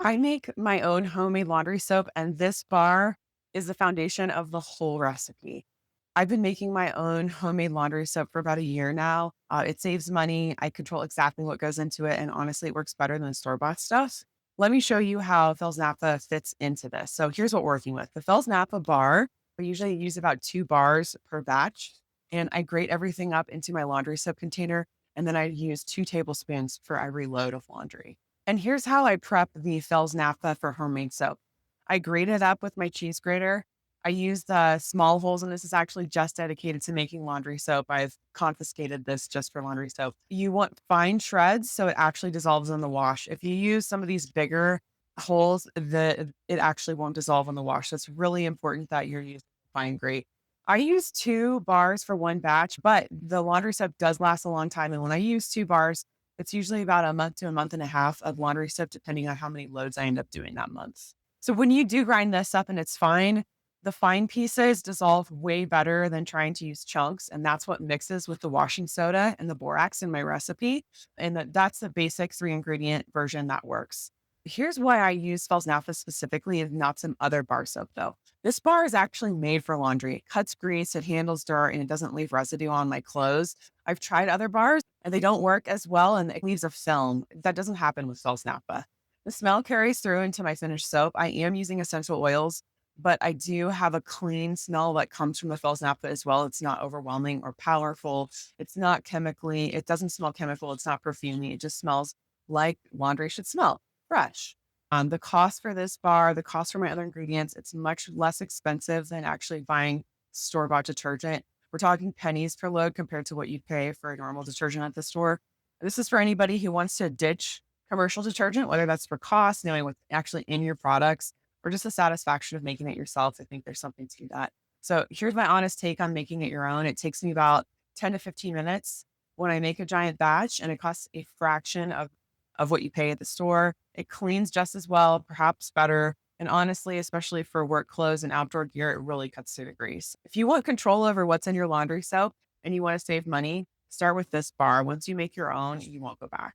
I make my own homemade laundry soap, and this bar is the foundation of the whole recipe. I've been making my own homemade laundry soap for about a year now. It saves money. I control exactly what goes into it. And honestly, it works better than store bought stuff. Let me show you how Fels Naptha fits into this. So here's what we're working with. The Fels Naptha bar, we usually use about 2 bars per batch. And I grate everything up into my laundry soap container. And then I use 2 tablespoons for every load of laundry. And here's how I prep the Fels Naptha for homemade soap. I grate it up with my cheese grater. I use the small holes, and this is actually just dedicated to making laundry soap. I've confiscated this just for laundry soap. You want fine shreds so it actually dissolves in the wash. If you use some of these bigger holes, it actually won't dissolve in the wash. So it's really important that you're using fine grate. I use 2 bars for one batch, but the laundry soap does last a long time. And when I use 2 bars, it's usually about a month to a month and a half of laundry soap, depending on how many loads I end up doing that month. So when you do grind this up and it's fine, the fine pieces dissolve way better than trying to use chunks. And that's what mixes with the washing soda and the borax in my recipe. And that's the basic 3 ingredient version that works. Here's why I use Fels Naphtha specifically and not some other bar soap though. This bar is actually made for laundry. It cuts grease, it handles dirt, and it doesn't leave residue on my clothes. I've tried other bars and they don't work as well, and it leaves a film. That doesn't happen with Fels Naphtha. The smell carries through into my finished soap. I am using essential oils, but I do have a clean smell that comes from the Fels Naphtha as well. It's not overwhelming or powerful. It's not chemically, it doesn't smell chemical. It's not perfumey. It just smells like laundry should smell fresh. The cost for this bar, the cost for my other ingredients, it's much less expensive than actually buying store bought detergent. We're talking pennies per load compared to what you'd pay for a normal detergent at the store. This is for anybody who wants to ditch commercial detergent, whether that's for cost, knowing what's actually in your products, or just the satisfaction of making it yourself. I think there's something to that. So here's my honest take on making it your own. It takes me about 10 to 15 minutes when I make a giant batch, and it costs a fraction of what you pay at the store. It cleans just as well, perhaps better. And honestly, especially for work clothes and outdoor gear, it really cuts through the grease. If you want control over what's in your laundry soap and you want to save money, start with this bar. Once you make your own, you won't go back.